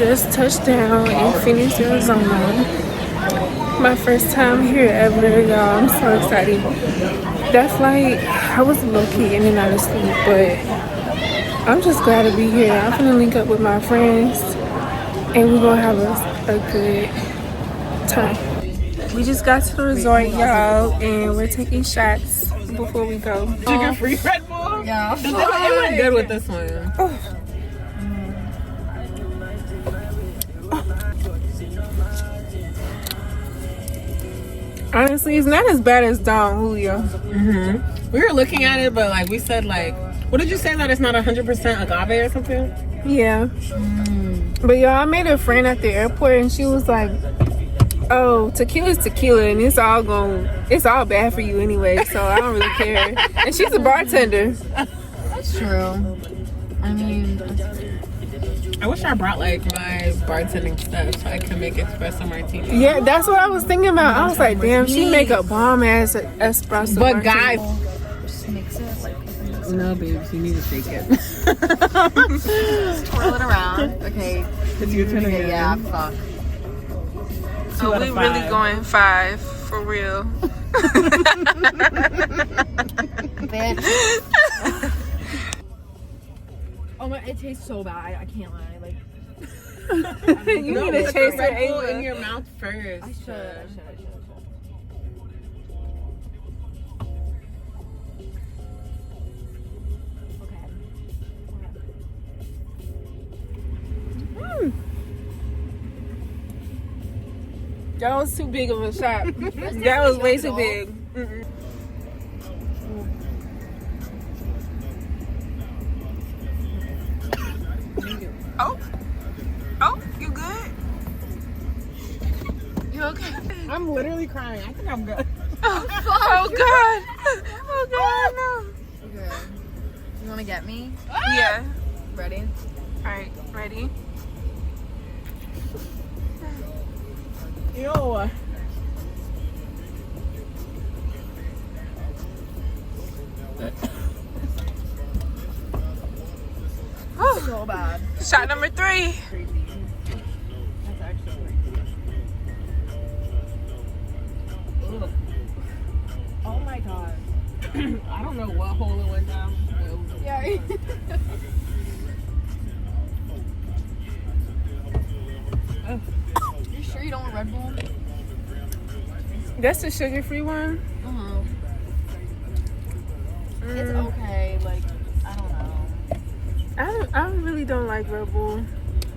just touched down in Phoenix, Arizona. My first time here ever, y'all. I'm so excited. That flight, I was low-key in and out of sleep, but I'm just glad to be here. I'm gonna link up with my friends and we're gonna have a good time. We just got to the resort, y'all, and we're taking shots before we go. Sugar-free Red Bull? Yeah. It went good with this one. Oh. Honestly, it's not as bad as Don Julio. We were looking at it, but like we said, like, what did you say that it's not 100% agave or something? Yeah. But y'all, I made a friend at the airport, and she was like, "Oh, tequila's tequila, and it's all bad for you anyway, so I don't really care." And she's a bartender. That's true. I mean, I wish I brought like my bartending stuff so I could make espresso martini. Yeah, that's what I was thinking about. I was like, damn, she make a bomb ass espresso. But guys, just mix it like. no, babes, you need to shake it. Just twirl it around. Okay. It's your turn again. Yeah, fuck. So we really going 5 for real. Bitch. Oh my! It tastes so bad. I can't lie. Like. You need to chase Red her Bull Ava. in your mouth first. I should. That was too big of a shot. That was way too big. Oh, you good? You okay? I'm literally crying. I think I'm good. Oh God, no. Okay. You want to get me? Yeah. Ready? All right, ready? Ew. So bad. Shot number 3. That's actually. Ugh. Oh my god. I don't know what hole it went down. Yeah. You sure you don't want Red Bull? That's the sugar-free one. It's okay. Like, I don't know. I really don't like Red Bull.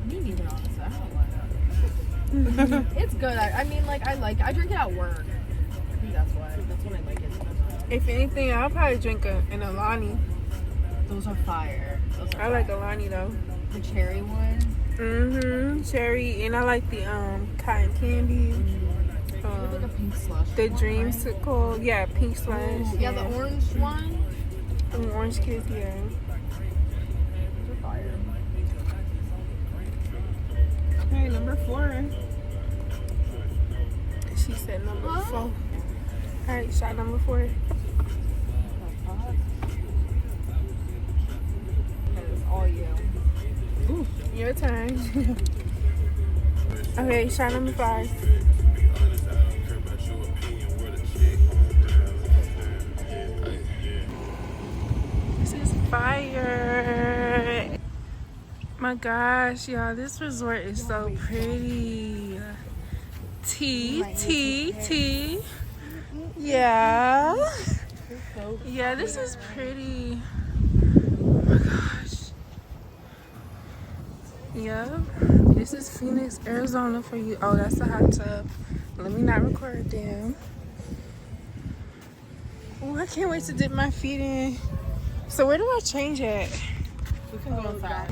Me neither, honestly. I don't like it. It's good. I mean, like, I drink it at work. I think that's why. That's when I like it. If anything, I'll probably drink an Alani. Those are fire. I like Alani though. The cherry one. Cherry, and I like the cotton candy. Like a pink slush. The one, dreamsicle, right? yeah, pink slush. Yeah, the orange one. The orange kiss, yeah. Those are fire. Okay, number 4. She said number 4. All right, shot number 4. That is all you. Ooh, your turn. Okay, shot number 5. This is fire. My gosh, y'all, this resort is so pretty. T. Yeah. Yeah, this is pretty. Oh my gosh. Yep. This is Phoenix, Arizona for you. Oh, that's the hot tub. Let me not record them. Oh, I can't wait to dip my feet in. So where do I change at? We can go inside.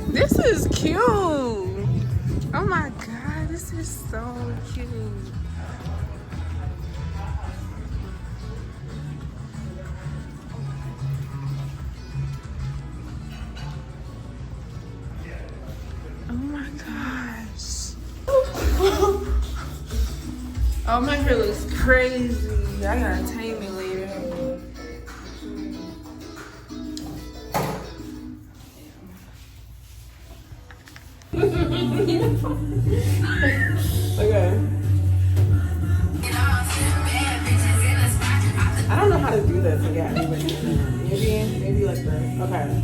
This is cute. Oh my God, this is so cute. Oh my gosh. Oh, my hair looks crazy. I gotta tame it later. Okay. I don't know how to do this again. Maybe like this. Okay.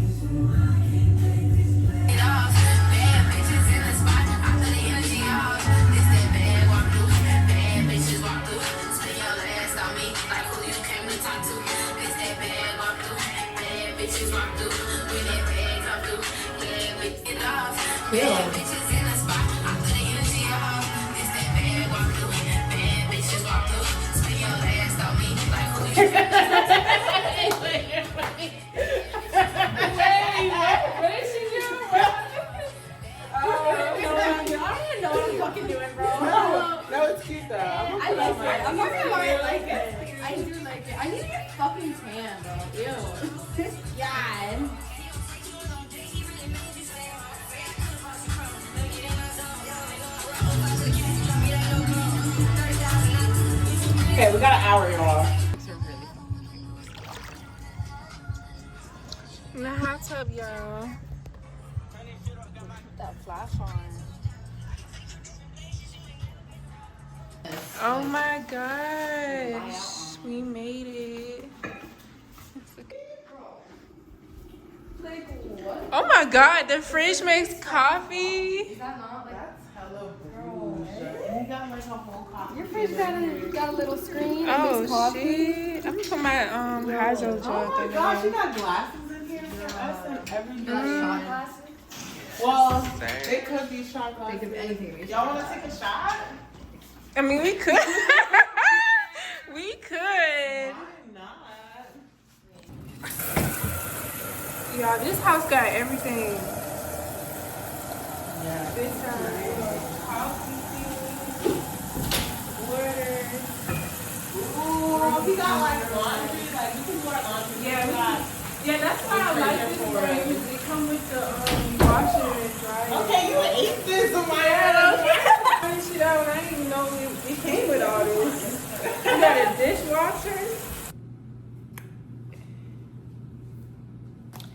No, it's cute though. I'm not gonna lie, I like it. I do like it. I need to get fucking tan, bro. Ew. Yeah. Okay, we got an hour, y'all. In the hot tub, y'all. That flash on. Oh my gosh, we made it. Oh my god, the fridge makes coffee. Is that not like Hello, bro. You got like a whole coffee. your fridge got a little screen? Oh shit. I'm gonna put my hydro jug Oh my over gosh, you there. got glasses in here for us and everything. Shot glasses? Well, they could be shot glasses. Think of anything. Y'all want to take a shot? I mean, we could. We could. Why not? Y'all, this house got everything. Yeah. This coffee, water. Ooh, we got like laundry. Like, you can do our laundry. Yeah, that's why I like this brand. It come with the washer and dryer. Okay, you ate this on my head. Shit out, I didn't even know it came with all this. You got a dishwasher.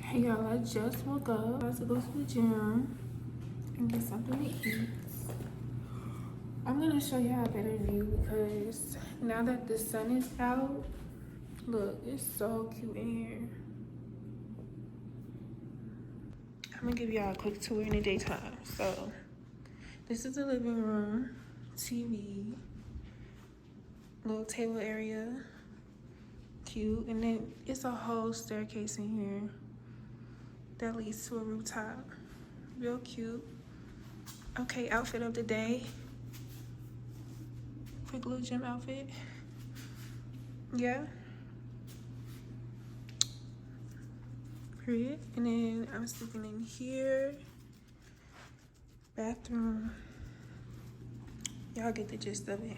Hey y'all, I just woke up. About to go to the gym and get something to eat. I'm gonna show y'all a better view because now that the sun is out, look, it's so cute in here. I'm gonna give y'all a quick tour in the daytime. So this is the living room, TV, little table area, cute. And then it's a whole staircase in here that leads to a rooftop, real cute. Okay, outfit of the day. Quick little gym outfit. Yeah. Period. And then I'm sleeping in here. Bathroom. Y'all get the gist of it.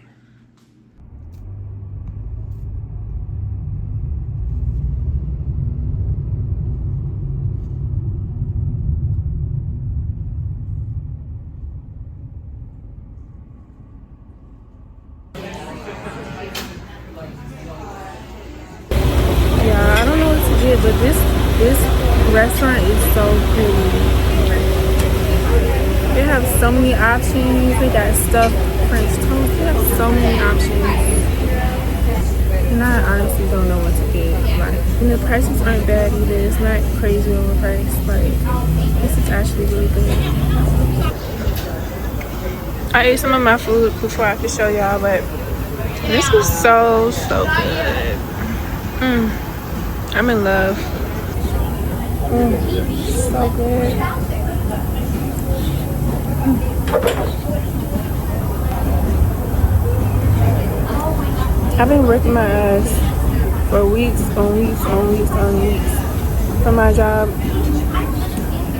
Yeah, I don't know what to get, but this restaurant is so pretty. They have so many options. They got stuffed French toast. They have so many options. And I honestly don't know what to get. Like, and the prices aren't bad either. It's not crazy overpriced. Like, this is actually really good. I ate some of my food before I could show y'all, but this was so good. I'm in love. So good. I've been working my ass for weeks on weeks for my job.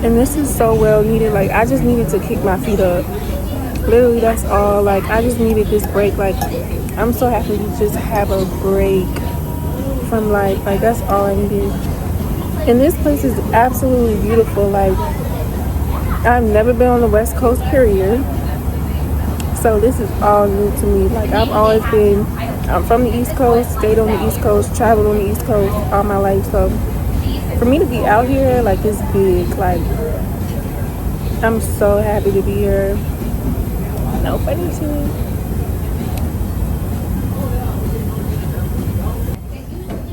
And this is so well needed. Like, I just needed to kick my feet up. Literally, that's all. Like, I just needed this break. Like, I'm so happy to just have a break from life. Like, that's all I needed. And this place is absolutely beautiful. Like, I've never been on the West Coast, period. So this is all new to me. Like I'm from the East Coast, stayed on the East Coast, traveled on the East Coast all my life. So for me to be out here, like it's big. Like I'm so happy to be here. No funny shit.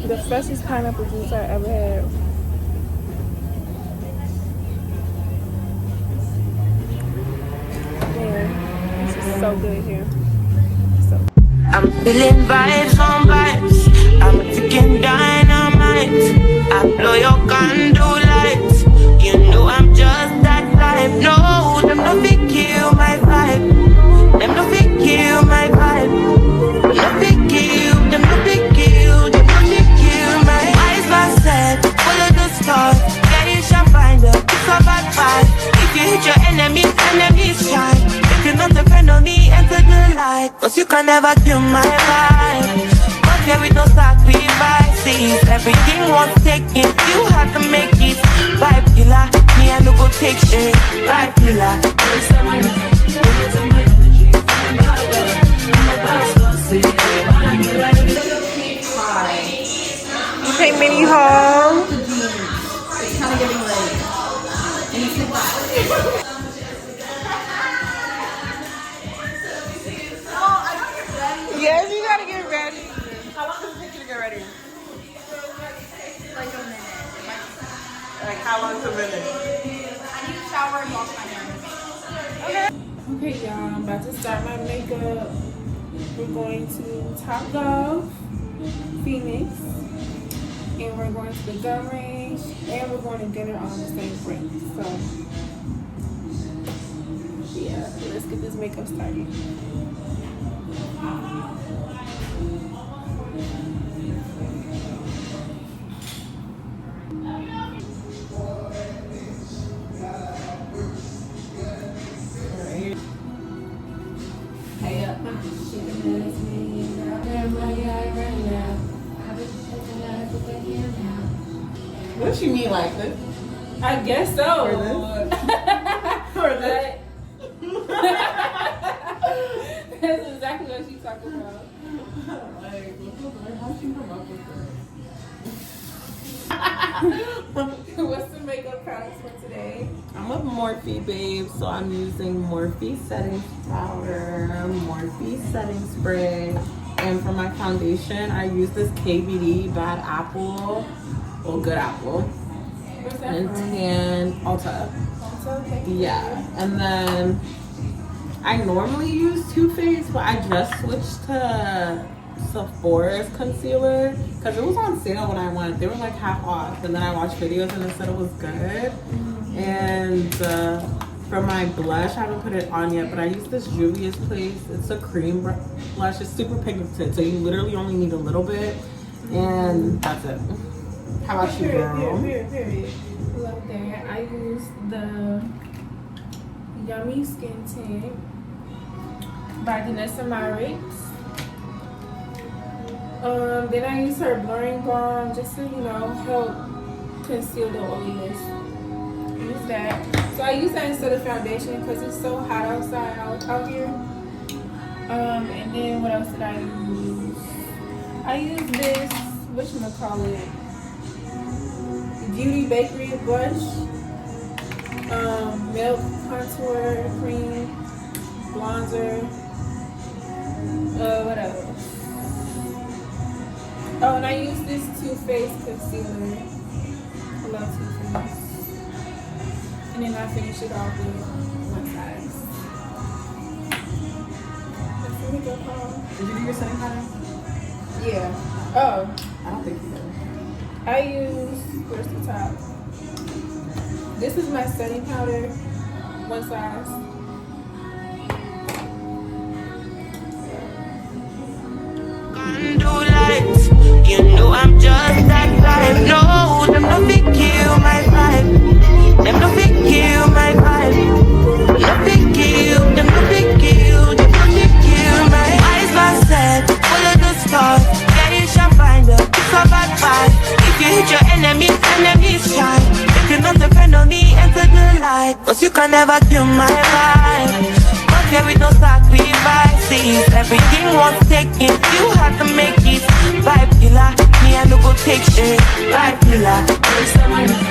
The freshest pineapple juice I ever had. Man, this is so good here. I'm feeling vibes on vibes. I'm freaking dynamite. I blow your candle lights. You know I'm just that type. No, them no fit kill my vibe. Them no fit kill my vibe. Them no fit kill. Them no fit kill. Them no fit kill my eyes. Are set. Follow the stars. Yeah, you shall find her. It's a bad vibe. If you hit your enemies, enemies shine. If you not depend on me, enter the light. Cause you can never kill my vibe. But here with no sacrifices. Everything was taken, you had to make it. Vibe killer, me I no go take shit. Vibe killer. Okay, mini haul. It's kind of getting late. Yes, you gotta get ready. How long does it take you to get ready? Like a minute. Like how long's a minute? I need to shower and wash my hair. Okay, y'all, I'm about to start my makeup. We're going to Top Golf, Phoenix, and we're going to the gun range, and we're going to dinner on the same break. So, yeah, let's get this makeup started. Hey up. What does she mean like this? I guess so. Or this? That's exactly what she's talking about. How'd she come up with that? What's the makeup products for today? I'm a Morphe babe, so I'm using Morphe setting powder, Morphe setting spray, and for my foundation, I use this KVD Bad Apple, well, Good Apple, What's that and from? Tan Ulta. It's okay. Yeah, and then I normally use Too Faced, but I just switched to Sephora's concealer because it was on sale when I went. They were like half off, and then I watched videos and it said it was good. And for my blush, I haven't put it on yet, but I use this Juvia's Place. It's a cream blush. It's super pigmented, so you literally only need a little bit, and that's it. How about you, girl? Period. Love that. I use the Yummy Skin Tint by Vanessa Marix. Then I use her blurring balm just to, help conceal the oiliness. Use that. So I use that instead of foundation because it's so hot outside out here. And then what else did I use? I use this, whatchamacallit, Beauty Bakery blush, milk contour cream, bronzer, what else? Oh, and I use this Too Faced concealer. I love Too Faced. And then I finish it off with one size. That's the makeup haul. Did you do your setting powder? Yeah. Oh, I don't think you did. I use, where's the top? This is my setting powder, one size. You know I'm just that type. No, them no fit kill my vibe. Them no fit kill my vibe. No fit kill. Them no fit kill. Them no fit kill my eyes are set. Follow the stars. Yeah, you shall find her. It's a bad vibe. If you hit your enemies, enemies shine. If you not depend on me, enter the light. Cause you can never kill my vibe. But care with no sacrifices. Everything was taken, you had to make it. Vibe killer, me I no go take shit. Vibe killer.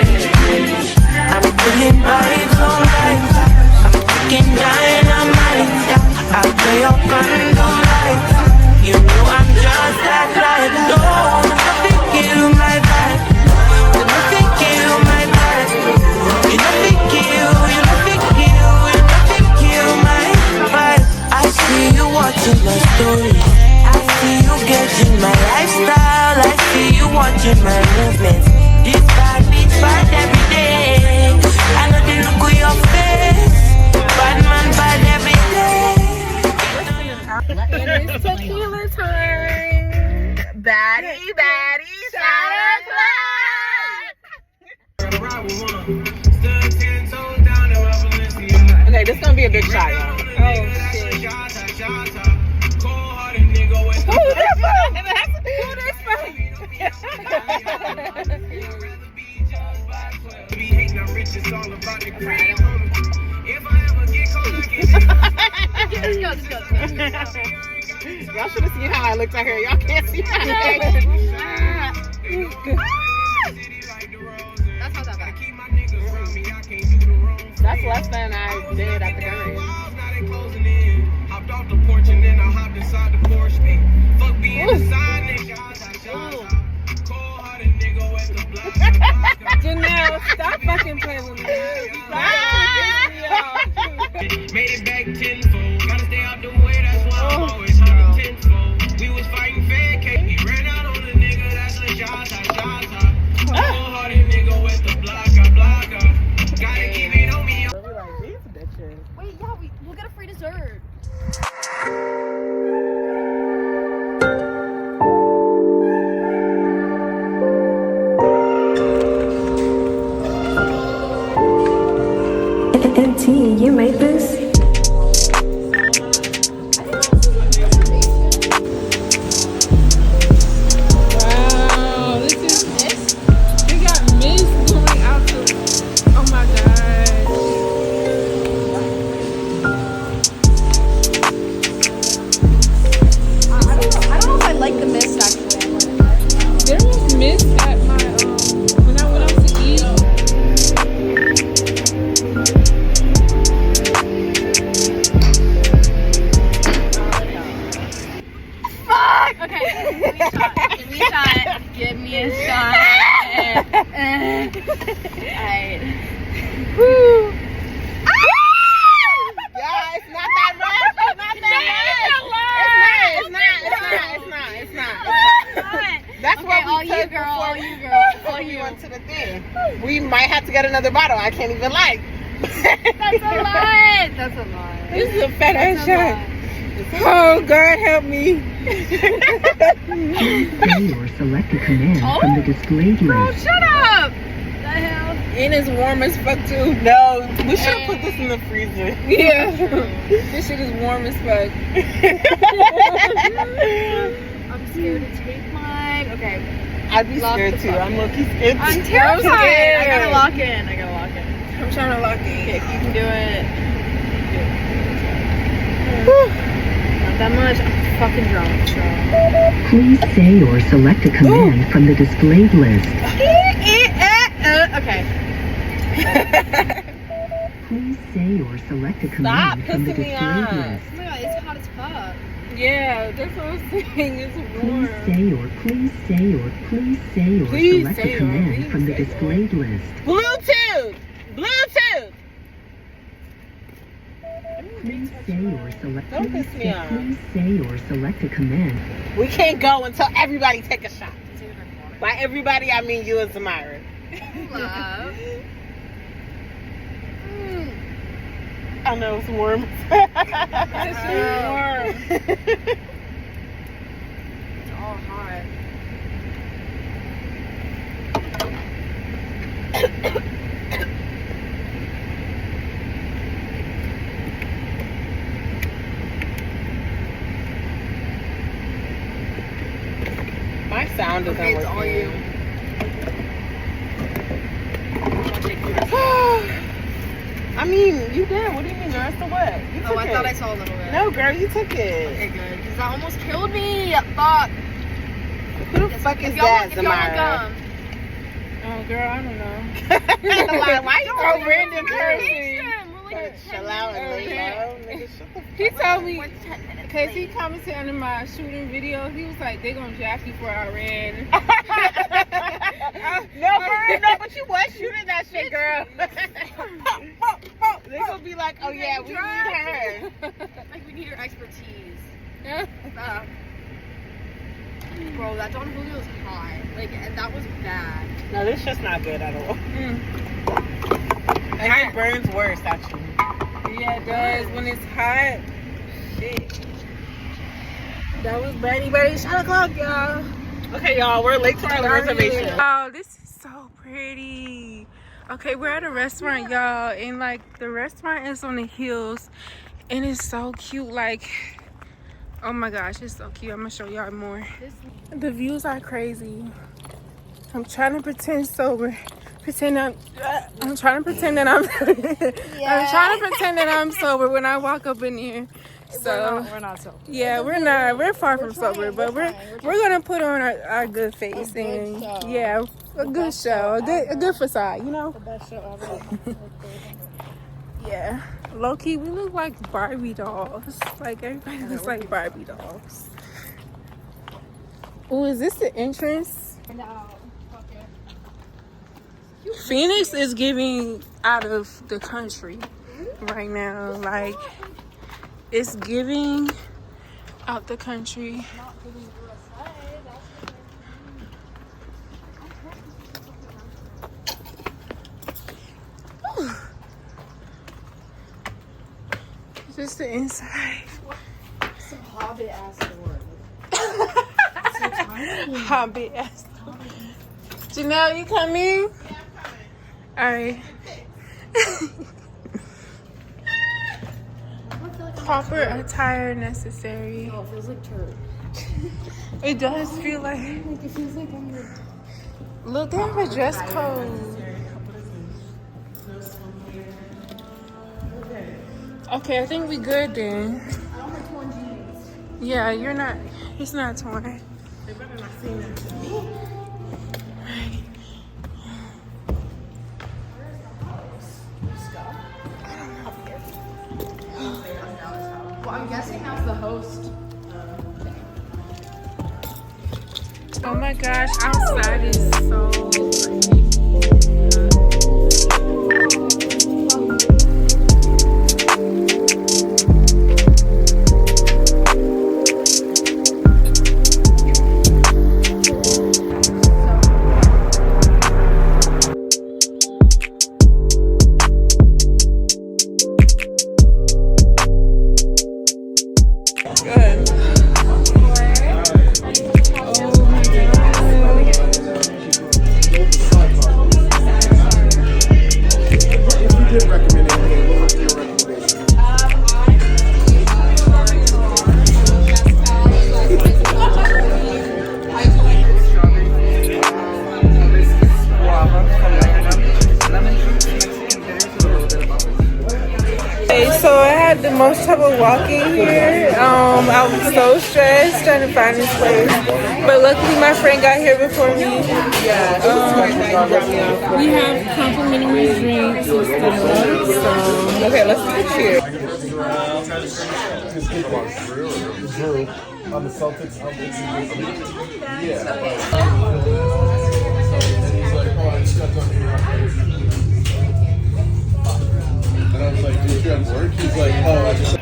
I'm feeling vibes on vibes. I'm taking dynamite. I play up under lights. You know I'm just that light. No, nothing kill my vibe. Nothing kill my vibe. You nothing kill. You nothing kill. You nothing kill my vibe. I see you watching my story. I see you getting my lifestyle. I see you watching my movements. This bad beat bad every day. I know the look of your face. Bad man bad every day. And it's tequila time. Baddie, shot o'clock. Okay, this is gonna be a big shot, y'all. Oh shit. Who this from? Let's go. Y'all should have seen how I looked at her. Y'all can't see my face. That's not that bad. That's less than I did at the Grammys. Janelle, stop fucking playing with me. Made it back tenfold. Gotta stay out the way, that's why I'm always hunting tenfold. We was fighting fake cake. He ran out on a nigga, that's a shot. Cold-hearted nigga with the blocker. Gotta keep it on me. Wait, yeah, we'll get a free dessert. MT, you made this? Wow, this is we got mist going out to. Oh my god. I don't know if I like the mist actually. There was mist at my when I went out to eat. Okay, give me a shot. Give me a shot. Alright. Woo. Yeah, it's not that much. It's not. That's Okay, what all we you took girl, all before you girl, all we you. went to the thing. We might have to get another bottle. I can't even lie. That's a lot. That's a lot. This is a fat ass That's a shot. lot. Oh God, help me. Say or select a command from the displayed Bro, list. shut up. The hell? And it's warm as fuck too. No, we should have put this in the freezer. Yeah. This shit is warm as fuck. I'm scared to take mine. Okay. I'd be Lock scared the too. fuck I'm in. low-key scared too. I'm terrified. I scared. gotta lock in. I'm trying to lock Okay, in. if you can do it. Not that much. I'm fucking drunk, so. Please say or select a command from the displayed list. Okay. Please say or select a command from the pissing me displayed off. list. Oh my god, it's hot as fuck. Yeah, that's what I'm saying. It's warm. Please say or Please select say a or, command please from the say or. displayed list. Bluetooth. Please say or select. Don't piss me off. Please say or select a command. We can't go until everybody take a shot. By everybody, I mean you and Zamira. Love. I know it's warm. This is warm. It's all hot. I'm Okay, it's all working. you. I mean, you did. What do you mean, girl? So what? You took Oh, I it. thought I saw a little bit. No, girl, you took it. Okay, good. Because that almost killed me. Fuck. Who the fuck is If y'all that, want- if y'all want Zamara? gum. Oh, girl, I don't know. Like, why you so random We're cursing? like at 10 Chill out and lay Okay. low, nigga. Shut the He told me, We're 10 minutes because he late. commented under my shooting video, he was like, they gonna jack you for I ran. No, for real, no, but you was shooting that shit, girl. They gonna be like, oh yeah, we need her. Like, we need your expertise. Bro, that Don Julio's hot. Like, and that was bad. No, this shit's not good at all. Mm. And it burns worse, actually. Yeah, it does. When it's hot, shit. That was Betty shot o'clock, y'all. Okay, y'all, we're late to our reservation. Oh, this is so pretty. Okay, we're at a restaurant, y'all, and like the restaurant is on the hills, and it's so cute. Like, oh my gosh, it's so cute. I'm gonna show y'all more. The views are crazy. I'm trying to pretend sober. I'm trying to pretend that I'm I'm trying to pretend that I'm sober when I walk up in here. So We're not sober. yeah, we're not. We're far from sober, but we're gonna put on our good face and yeah, a good show, a good facade, you know. The best show ever. Yeah, low key, we look like Barbie dolls. Like everybody looks like Barbie dolls. Oh, is this the entrance? No. Fuck it. Phoenix is giving out of the country right now. Like, it's giving out the country. Is this the inside? Some hobbit ass door. Hobby ass. Janelle, you coming? Yeah, I'm coming. Alright. Proper attire necessary. Oh, it feels like church. It does feel like. Like, it feels like when you're... Look, they have a dress code. Okay, I think we good then. I don't have torn jeans. Yeah, you're not. It's not torn. They better not see that to me. Well, I'm guessing that's the host. Oh my gosh, outside is so pretty. So I had the most trouble walking here. I was so stressed trying to find this place, but luckily my friend got here before me. We have complimentary drinks and stuff. So Okay, let's do a cheer. On the Celtics. And I was like, did you have work? He's like, oh, I just...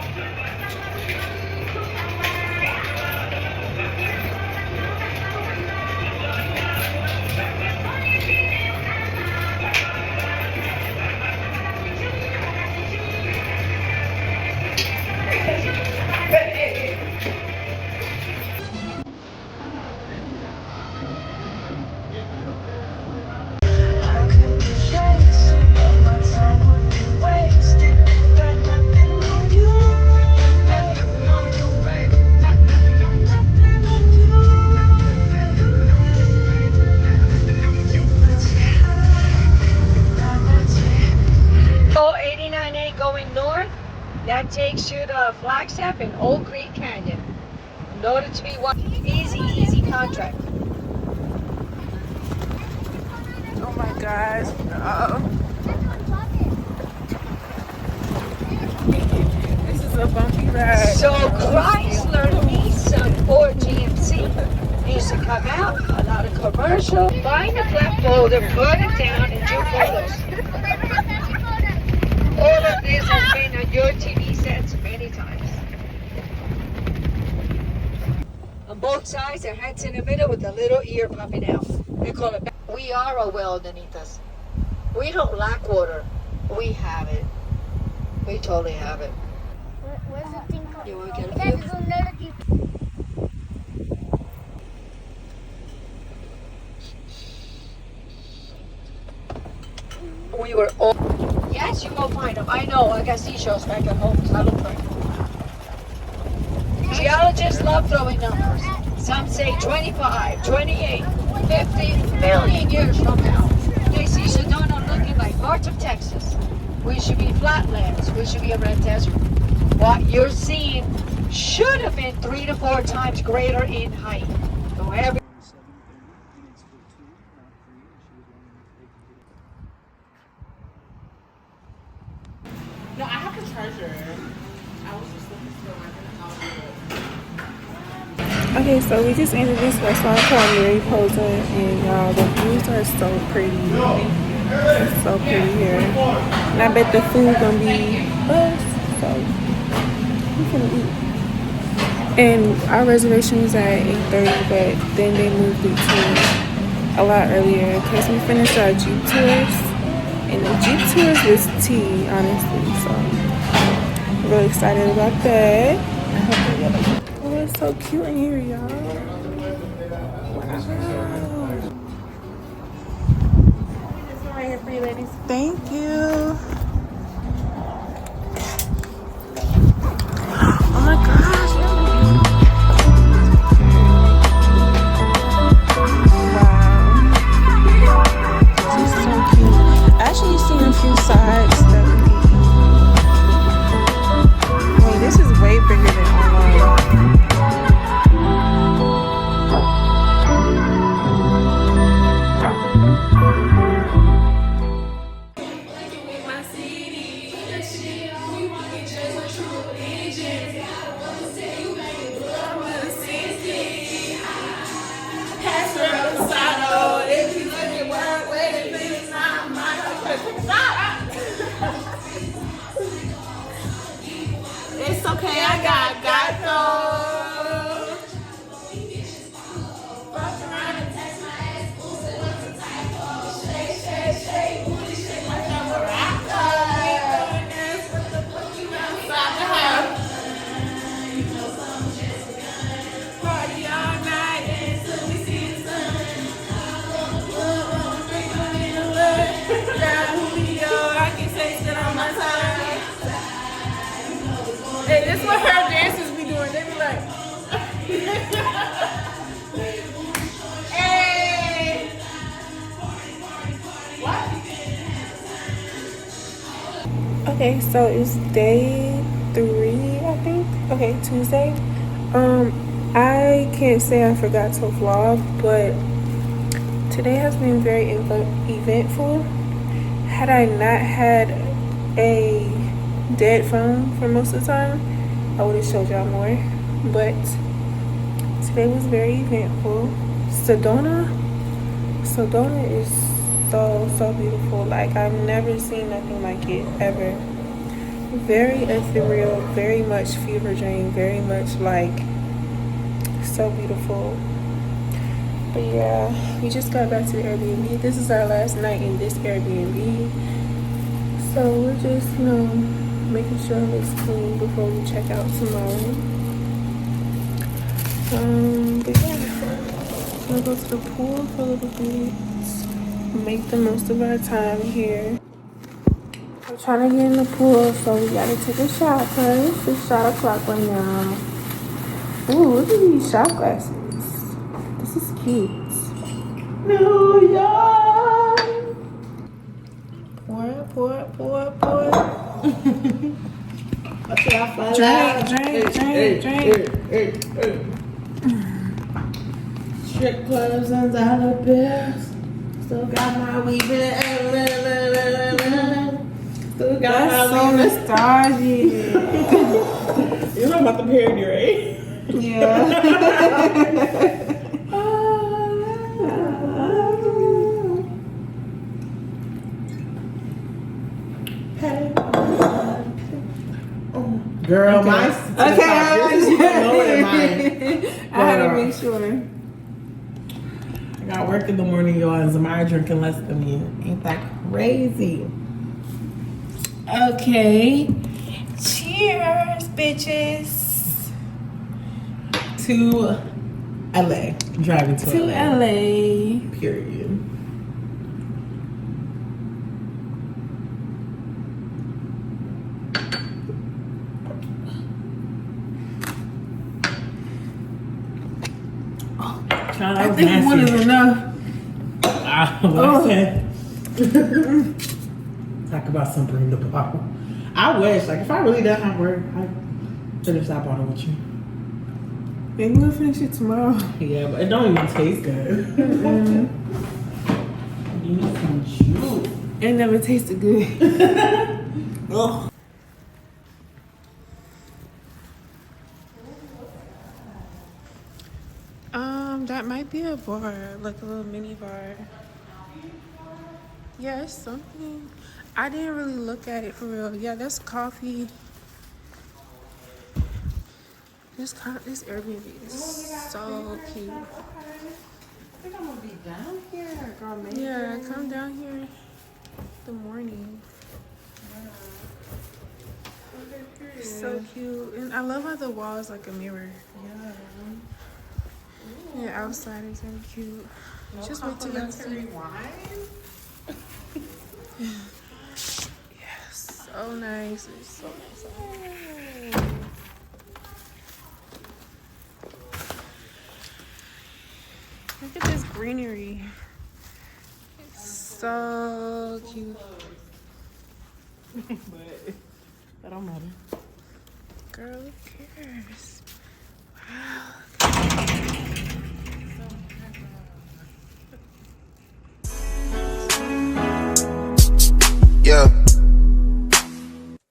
Wasted, got nothing on you. step in Old Green Canyon in order to be one easy contract. Oh my gosh. This is a bumpy ride. So Chrysler, Nissan, or GMC used to come out, a lot of commercial, find a flat folder, put it down, and do photos. All of this has been on your TV sets many times. On both sides, their heads in the middle with a little ear popping out. They call it. We are a well underneath us. We don't lack water. We have it. We totally have it. Where's the thing called? You want to get a There's few? another thing. We were all. Yes, you will find them. I know. I got seashells back at home. So I look for them. Geologists love throwing numbers. Some say 25, 28, 50 million years from now. They see Sedona looking like parts of Texas. We should be flatlands. We should be a red desert. What you're seeing should have been 3 to 4 times greater in height. So every No, I have the treasure. I was just looking for like an outfit. Okay, so we just entered this restaurant called Mariposa, and y'all, the views are so pretty. It's so pretty here. And I bet the food gonna be us, so we can eat. And our reservation was at 8:30, but then they moved it to a lot earlier because we finished our Jeep tours. And the Jeep tours was tea, honestly, so I'm really excited about that. Oh, it's so cute in here, y'all. Wow. This one right here for you, ladies. Thank you. Oh my gosh. Wow. This is so cute. I actually seen a few sides that we wait, this is way bigger than online. It's okay, I got those. Hey, this is what her dancers be doing. They be like, hey. Okay, so it's day 3, I think. Okay, Tuesday. I can't say I forgot to vlog, but today has been very eventful. Had I not had a dead phone for most of the time, I would have showed y'all more. But today was very eventful. Sedona is so beautiful. Like, I've never seen nothing like it ever. Very ethereal, very much fever dream, very much like so beautiful. But yeah, we just got back to the Airbnb. This is our last night in this Airbnb, so we're just, you know, making sure it's clean before we check out tomorrow. But yeah, we're gonna go to the pool for a little bit, make the most of our time here. We're trying to get in the pool, so we gotta take a shot first. It's shot o'clock right now. Ooh, look at these shot glasses. This is cute. New York. Pour it. I feel Strip clubs and dollar bills. Still got my weaving. Still got That's my so weaving. nostalgic. You know about the parody, right? Yeah. Girl, mine's Okay. yours is even lower than mine. I had to make sure. I got work in the morning, y'all, and Zamaya drinking less than me. Ain't that crazy? Okay. Cheers, bitches. To LA. Driving to LA. Period. I think one is enough. Talk about some bring the bottle. I wish, like, if I really didn't have work, I'd finish that bottle with you. Maybe we'll finish it tomorrow. Yeah, but it don't even taste good. You need some juice. It never tasted good. Ugh. That might be a bar, like a little mini bar. Yeah, it's something. I didn't really look at it for real. Yeah, that's coffee. This Airbnb is so cute. I think I'm gonna be down here, girl. Maybe. Yeah, come down here the morning. It's so cute. And I love how the wall is like a mirror. Yeah. Yeah, outside is really cute. No Just wait till y'all see. wine. Yes, so nice. It's so nice. Look at this greenery. It's so cute. But that don't matter. Girl, who cares? Wow. Yeah,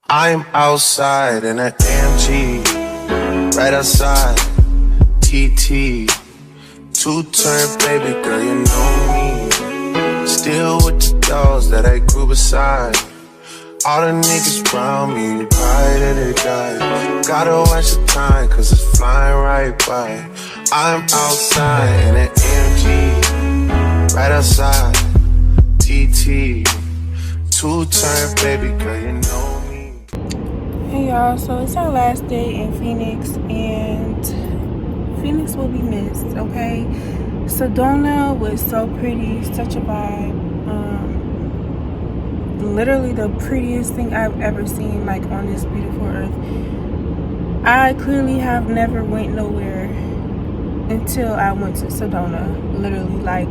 I'm outside in an AMG, right outside, TT, two-turn baby girl, you know me, still with the dolls that I grew beside, all the niggas around me, pride of the guy, gotta watch the time cause it's flying right by, I'm outside in an AMG, right outside, TT, two-turn baby girl, you know me. Hey y'all, so it's our last day in Phoenix and Phoenix will be missed, okay? Sedona was so pretty, such a vibe. Literally the prettiest thing I've ever seen, like, on this beautiful earth. I clearly have never went nowhere until I went to Sedona. Literally, like,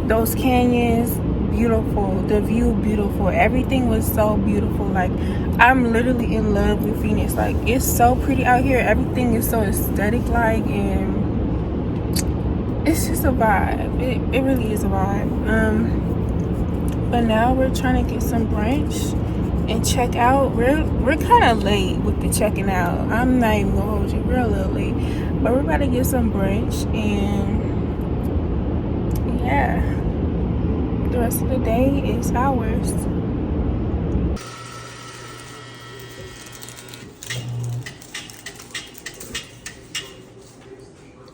those canyons, beautiful, the view beautiful, everything was so beautiful. Like, I'm literally in love with Phoenix. Like, it's so pretty out here, everything is so aesthetic, like, and it's just a vibe. It really is a vibe. But now we're trying to get some brunch and check out. We're kind of late with the checking out. I'm not even gonna hold you, we're a little late, but we're about to get some brunch, and yeah, the rest of the day is ours.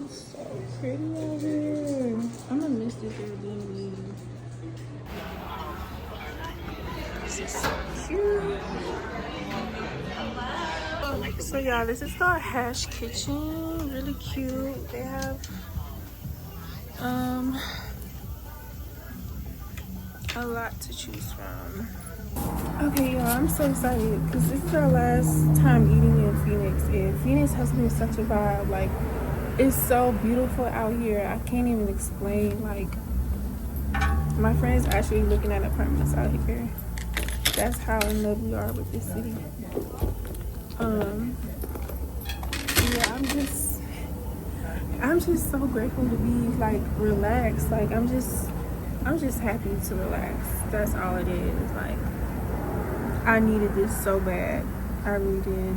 It's so pretty out here. I'm gonna miss this Airbnb. This is so cute. So yeah, this is the Hash Kitchen. Really cute. They have a lot to choose from. Okay, y'all, I'm so excited because this is our last time eating in Phoenix, and Phoenix has been such a vibe. Like, it's so beautiful out here. I can't even explain. Like, my friend's actually looking at apartments out here. That's how in love we are with this city. Yeah, I'm just so grateful to be like relaxed. Like I'm just happy to relax. That's all it is. Like I needed this so bad. I really did.